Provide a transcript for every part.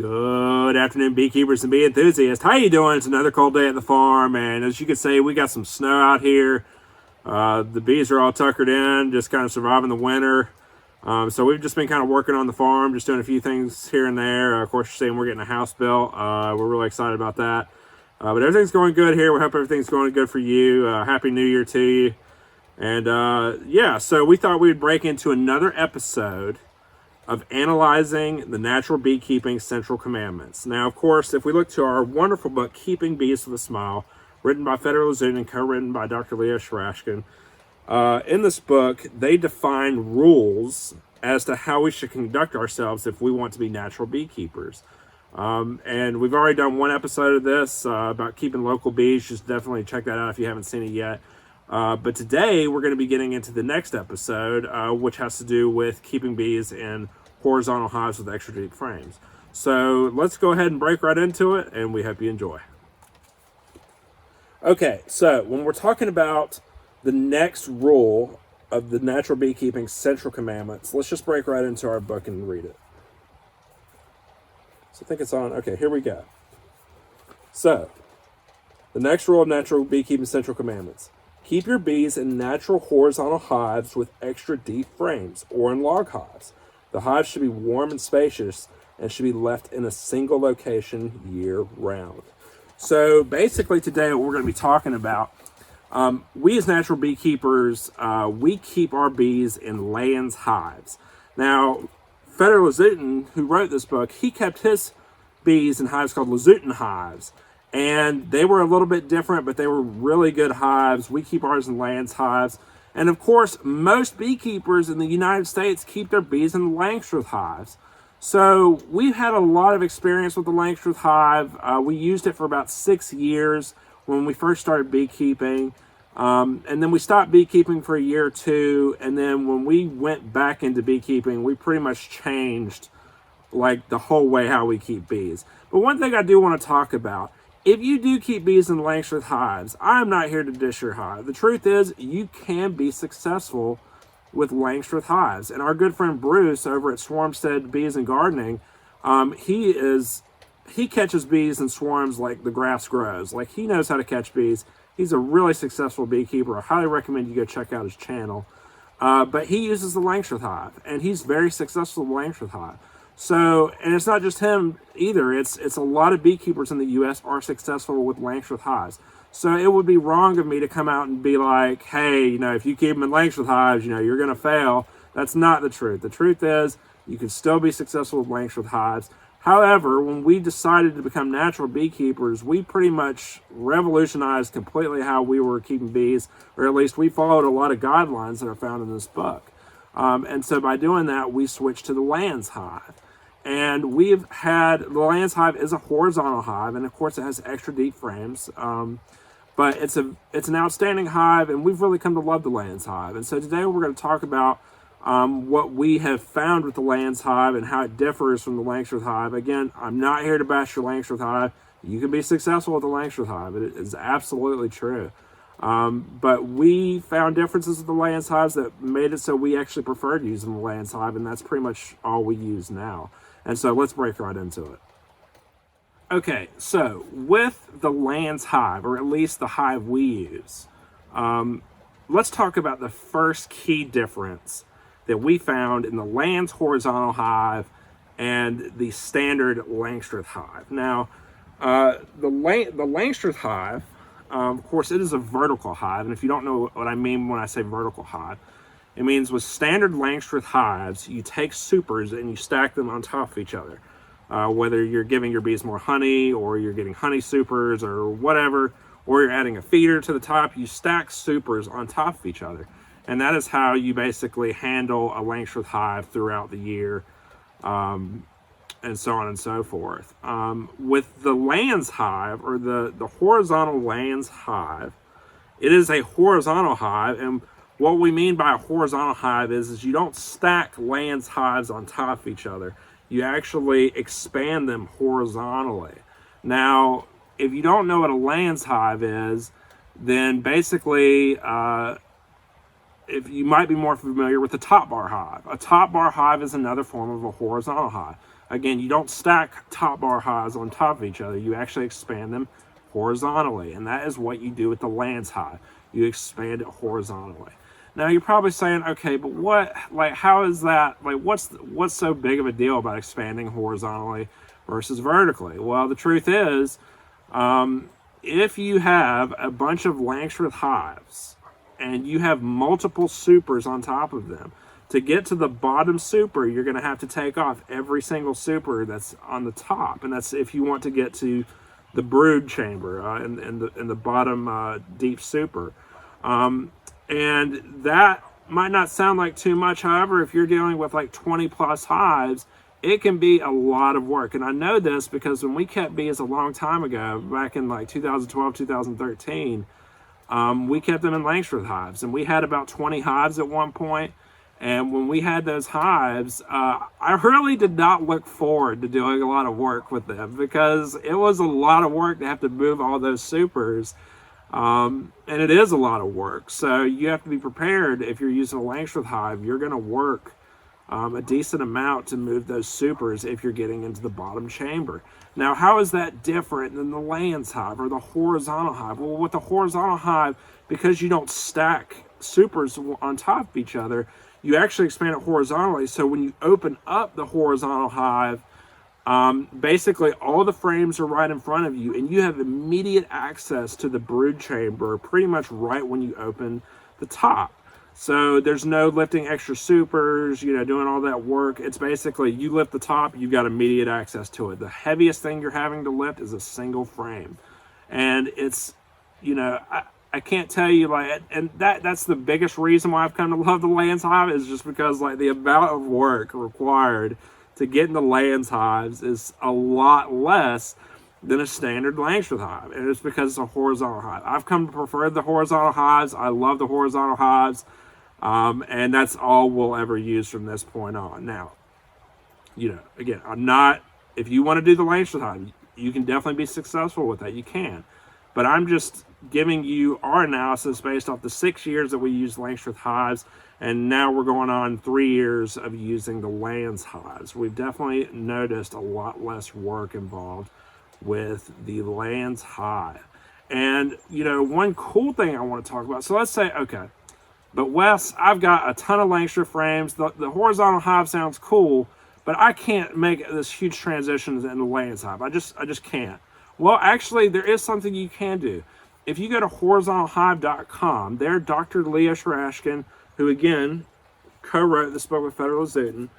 Good afternoon, beekeepers and bee enthusiasts. How you doing? It's another cold day at the farm, and as you can see, we got some snow out here. The bees are all tuckered in, just kind of surviving the winter. So we've just been kind of working on the farm, just doing a few things here and there. Of course, you're seeing we're getting a house built. We're really excited about that. But everything's going good here. We hope everything's going good for you. Happy New Year to you. And yeah, so we thought we'd break into another episode of analyzing the natural beekeeping central commandments. Now, of course, if we look to our wonderful book, Keeping Bees with a Smile, written by Federal Zune and co-written by Dr. Layens Horizontal, in this book, they define rules as to how we should conduct ourselves if we want to be natural beekeepers. And we've already done one episode of this about keeping local bees. Just definitely check that out if you haven't seen it yet. But today we're going to be getting into the next episode, which has to do with keeping bees in horizontal hives with extra deep frames. So let's go ahead and break right into it, and we hope you enjoy. Okay, so when we're talking about the next rule of the natural beekeeping central commandments, let's just break right into our book and read it. So I think it's on. Okay, here we go. So, the next rule of natural beekeeping central commandments. Keep your bees in natural horizontal hives with extra deep frames or in log hives. The hive should be warm and spacious and should be left in a single location year round. So basically today what we're going to be talking about, we as natural beekeepers, we keep our bees in Layens hives. Now, Federal Zune, who wrote this book, he kept his bees in hives called Layens hives. And they were a little bit different, but they were really good hives. We keep ours in Layens hives. And of course, most beekeepers in the United States keep their bees in Langstroth hives. So we've had a lot of experience with the Langstroth hive. We used it for about 6 years when we first started beekeeping. And then we stopped beekeeping for a year or two. And then when we went back into beekeeping, we pretty much changed like the whole way how we keep bees. But one thing I do want to talk about, if you do keep bees in Langstroth hives, I'm not here to dish your hive. The truth is, you can be successful with Langstroth hives. And our good friend Bruce over at Swarmstead Bees and Gardening, he catches bees in swarms like the grass grows. Like, he knows how to catch bees. He's a really successful beekeeper. I highly recommend you go check out his channel. But he uses the Langstroth hive, and he's very successful with the Langstroth hive. So, and it's not just him either. It's a lot of beekeepers in the U.S. are successful with Langstroth hives. So it would be wrong of me to come out and be like, hey, if you keep them in Langstroth hives, you're going to fail. That's not the truth. The truth is you can still be successful with Langstroth hives. However, when we decided to become natural beekeepers, we pretty much revolutionized completely how we were keeping bees, or at least we followed a lot of guidelines that are found in this book. And so by doing that, we switched to the Layens hive. And we've had, the Layens hive is a horizontal hive, and of course it has extra deep frames. But it's an outstanding hive, and we've really come to love the Layens hive. And so today we're going to talk about what we have found with the Layens hive and how it differs from the Langstroth hive. Again, I'm not here to bash your Langstroth hive. You can be successful with the Langstroth hive. It is absolutely true. But we found differences with the Layens hives that made it so we actually preferred using the Layens hive, and that's pretty much all we use now. And so let's break right into it. Okay, so with the Layens hive, or at least the hive we use, let's talk about the first key difference that we found in the Layens horizontal hive and the standard Langstroth hive. Now, the Langstroth hive, of course, it is a vertical hive, and if you don't know what I mean when I say vertical hive, it means with standard Langstroth hives, you take supers and you stack them on top of each other. Whether you're giving your bees more honey, or you're getting honey supers, or whatever, or you're adding a feeder to the top, you stack supers on top of each other. And that is how you basically handle a Langstroth hive throughout the year, and so on and so forth. With the Layens hive, or the horizontal Layens hive, it is a horizontal hive, and what we mean by a horizontal hive is you don't stack Layens hives on top of each other. You actually expand them horizontally. Now, if you don't know what a Layens hive is, then basically, if you might be more familiar with the top bar hive. A top bar hive is another form of a horizontal hive. Again, you don't stack top bar hives on top of each other. You actually expand them horizontally, and that is what you do with the Layens hive. You expand it horizontally. Now you're probably saying, okay, but what, like, how is that, like, what's so big of a deal about expanding horizontally versus vertically? Well, the truth is, if you have a bunch of Langstroth hives and you have multiple supers on top of them, to get to the bottom super, you're going to have to take off every single super that's on the top, and that's if you want to get to the brood chamber in the bottom deep super. And that might not sound like too much. However, if you're dealing with like 20 plus hives, it can be a lot of work. And I know this because when we kept bees a long time ago, back in like 2012, 2013, we kept them in Langstroth hives, and we had about 20 hives at one point. And when we had those hives, I really did not look forward to doing a lot of work with them, because it was a lot of work to have to move all those supers. And it is a lot of work. So you have to be prepared. If you're using a Langstroth hive, you're going to work a decent amount to move those supers if you're getting into the bottom chamber. Now, how is that different than the Layens hive or the horizontal hive? Well, with the horizontal hive, because you don't stack supers on top of each other, you actually expand it horizontally. So when you open up the horizontal hive, basically all the frames are right in front of you, and you have immediate access to the brood chamber pretty much right when you open the top. So there's no lifting extra supers, doing all that work. It's basically you lift the top, you've got immediate access to it. The heaviest thing you're having to lift is a single frame. And it's, I can't tell you, like, and that's the biggest reason why I've come to love the Layens hive, is just because, like, the amount of work required to get into Layens hives is a lot less than a standard Langstroth hive, and it's because it's a horizontal hive. I've come to prefer the horizontal hives. I love the horizontal hives, and that's all we'll ever use from this point on. Now, again, if you want to do the Langstroth hive, you can definitely be successful with that. You can. But I'm just giving you our analysis based off the 6 years that we used Langstroth hives, and now we're going on 3 years of using the Layens hives. We've definitely noticed a lot less work involved with the Layens hive. And, one cool thing I want to talk about, so let's say, okay, but Wes, I've got a ton of Langstroth frames. The horizontal hive sounds cool, but I can't make this huge transition in the Layens hive. I just can't. Well, actually, there is something you can do. If you go to horizontalhive.com, there, Dr. Leah Shrashkin, who again co-wrote this book with Federal Zootin,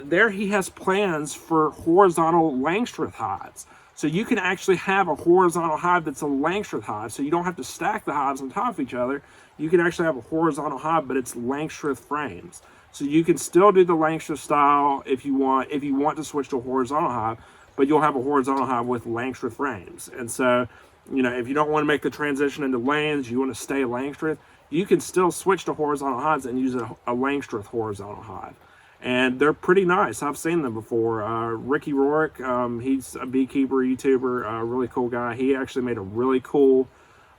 there he has plans for horizontal Langstroth hives. So you can actually have a horizontal hive that's a Langstroth hive, so you don't have to stack the hives on top of each other. You can actually have a horizontal hive, but it's Langstroth frames. So you can still do the Langstroth style if you want to switch to a horizontal hive, but you'll have a horizontal hive with Langstroth frames. And so, if you don't want to make the transition into Layens, you want to stay Langstroth, you can still switch to horizontal hives and use a Langstroth horizontal hive. And they're pretty nice. I've seen them before. Ricky Rourke, he's a beekeeper, YouTuber, a really cool guy. He actually made a really cool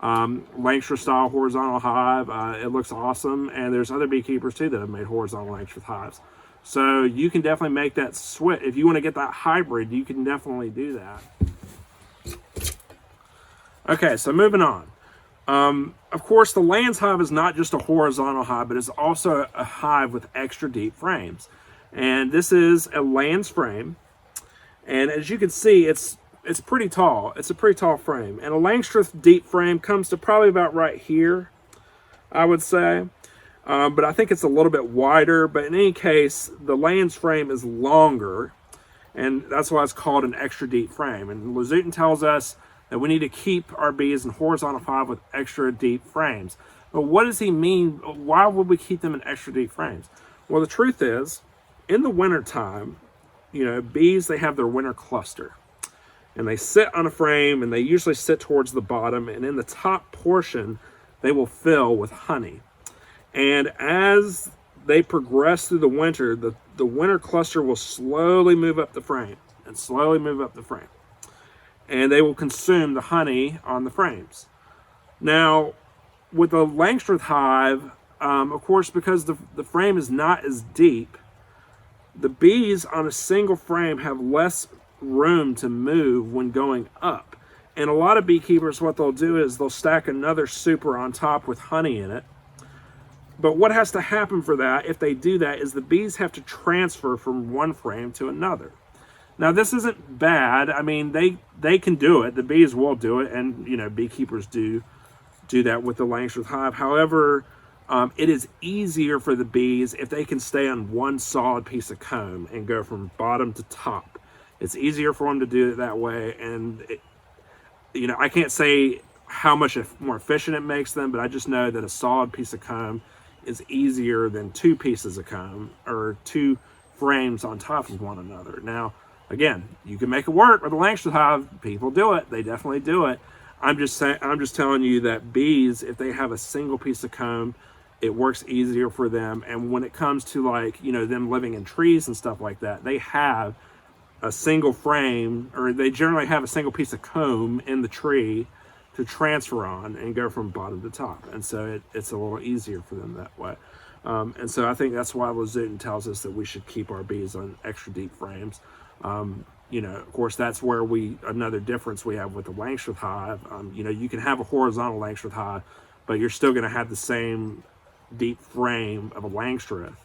Langstroth style horizontal hive. It looks awesome. And there's other beekeepers too that have made horizontal Langstroth hives. So you can definitely make that switch. If you want to get that hybrid, you can definitely do that. Okay, so moving on. Of course, the Layens hive is not just a horizontal hive, but it's also a hive with extra deep frames. And this is a Layens frame. And as you can see, it's pretty tall. It's a pretty tall frame. And a Langstroth deep frame comes to probably about right here, I would say. But I think it's a little bit wider. But in any case, the Layens frame is longer, and that's why it's called an extra deep frame. And Zootin tells us that we need to keep our bees in horizontal hive with extra deep frames. But what does he mean? Why would we keep them in extra deep frames? Well, the truth is, in the wintertime, bees, they have their winter cluster. And they sit on a frame, and they usually sit towards the bottom. And in the top portion, they will fill with honey. And as they progress through the winter, the winter cluster will slowly move up the frame and slowly move up the frame. And they will consume the honey on the frames. Now, with a Langstroth hive, of course, because the frame is not as deep, the bees on a single frame have less room to move when going up. And a lot of beekeepers, what they'll do is they'll stack another super on top with honey in it. But what has to happen for that, if they do that, is the bees have to transfer from one frame to another. Now, this isn't bad. I mean, they can do it. The bees will do it, and beekeepers do that with the Langstroth hive. However, it is easier for the bees if they can stay on one solid piece of comb and go from bottom to top. It's easier for them to do it that way, and I can't say how much more efficient it makes them, but I just know that a solid piece of comb is easier than two pieces of comb or two frames on top of one another. Now, again, you can make it work with the Langstroth hive. People do it. They definitely do it. I'm just telling you that bees, if they have a single piece of comb, it works easier for them. And when it comes to them living in trees and stuff like that, they have a single frame, or they generally have a single piece of comb in the tree to transfer on and go from bottom to top. And so it's a little easier for them that way. And so I think that's why Lazuten tells us that we should keep our bees on extra deep frames. Of course, that's where another difference we have with the Langstroth hive. You can have a horizontal Langstroth hive, but you're still going to have the same deep frame of a Langstroth.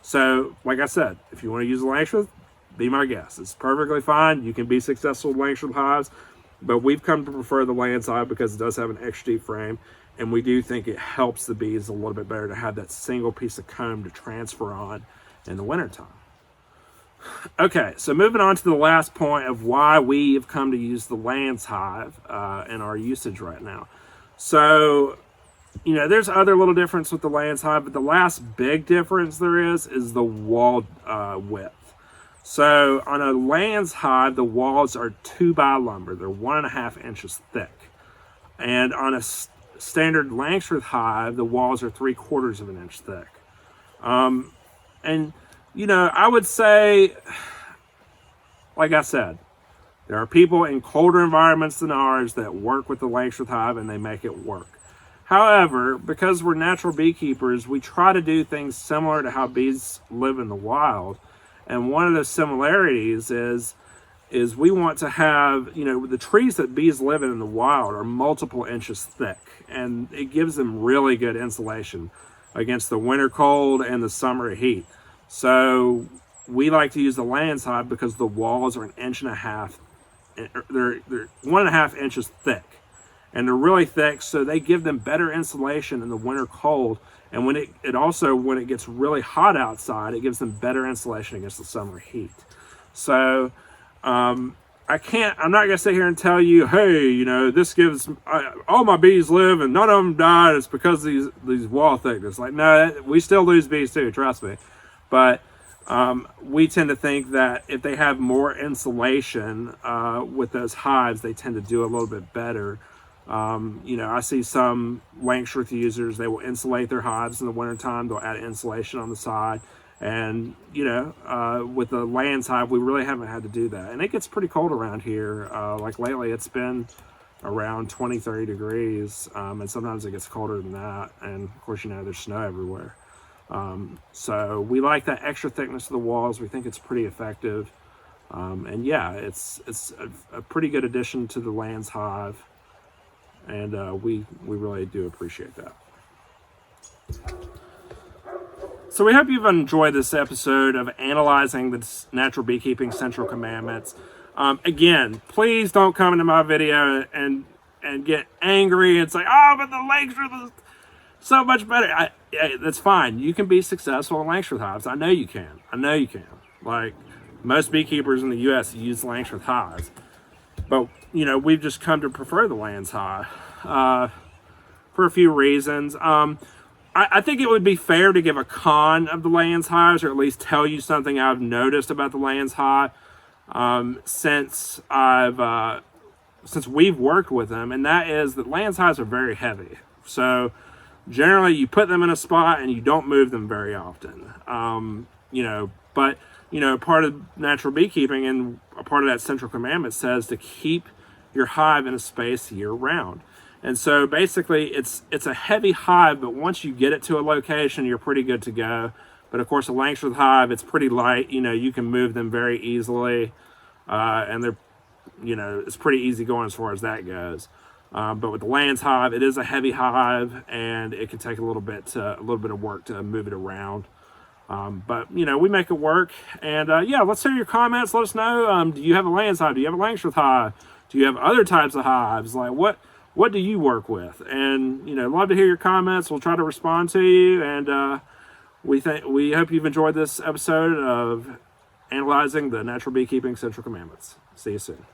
So like I said, if you want to use a Langstroth, be my guest. It's perfectly fine. You can be successful with Langstroth hives, but we've come to prefer the Layens hive because it does have an extra deep frame, and we do think it helps the bees a little bit better to have that single piece of comb to transfer on in the wintertime. Okay, so moving on to the last point of why we have come to use the Layens hive in our usage right now. So, there's other little difference with the Layens hive, but the last big difference there is the wall width. So on a Layens hive, the walls are 2x lumber. They're 1.5 inches thick. And on a standard Langstroth hive, the walls are 3/4 of an inch thick. I would say, like I said, there are people in colder environments than ours that work with the Langstroth hive and they make it work. However, because we're natural beekeepers, we try to do things similar to how bees live in the wild. And one of the similarities is we want to have, the trees that bees live in the wild are multiple inches thick, and it gives them really good insulation against the winter cold and the summer heat. So we like to use the Layens hive because the walls are 1.5 inches. They're 1.5 inches thick, and they're really thick, so they give them better insulation in the winter cold. And when it gets really hot outside, it gives them better insulation against the summer heat. So I'm not gonna sit here and tell you, hey, this gives all my bees live and none of them died. It's because these wall thickness. Like, no, we still lose bees too. Trust me. But we tend to think that if they have more insulation with those hives, they tend to do a little bit better. I see some Langstroth users, they will insulate their hives in the wintertime. They'll add insulation on the side. And, with the Layens hive, we really haven't had to do that. And it gets pretty cold around here. Like lately, it's been around 20, 30 degrees. And sometimes it gets colder than that. And, of course, there's snow everywhere. So we like that extra thickness of the walls. We think it's pretty effective. It's a pretty good addition to the Layens hive. And we really do appreciate that. So we hope you've enjoyed this episode of analyzing the Natural Beekeeping Central Commandments. Again, please don't come into my video and get angry and say, oh, but the Langstroth is so much better. That's fine. You can be successful in Langstroth hives. I know you can. Like most beekeepers in the U.S. use Langstroth hives. But, we've just come to prefer the Layens hive for a few reasons. I think it would be fair to give a con of the Layens hives, or at least tell you something I've noticed about the Layens hive since we've worked with them, and that is that Layens hives are very heavy. So generally you put them in a spot and you don't move them very often. But part of natural beekeeping and a part of that central commandment says to keep your hive in a space year round. And so basically it's a heavy hive, but once you get it to a location, you're pretty good to go. But of course, a Langstroth hive, it's pretty light. You can move them very easily, and they're, it's pretty easy going as far as that goes. But with the Layens hive, it is a heavy hive, and it can take a little bit of work to move it around. But we make it work. And yeah, let's hear your comments. Let us know. Do you have a Layens hive? Do you have a Langstroth hive? Do you have other types of hives? Like what do you work with? And love to hear your comments. We'll try to respond to you. And we hope you've enjoyed this episode of analyzing the natural beekeeping central commandments. See you soon.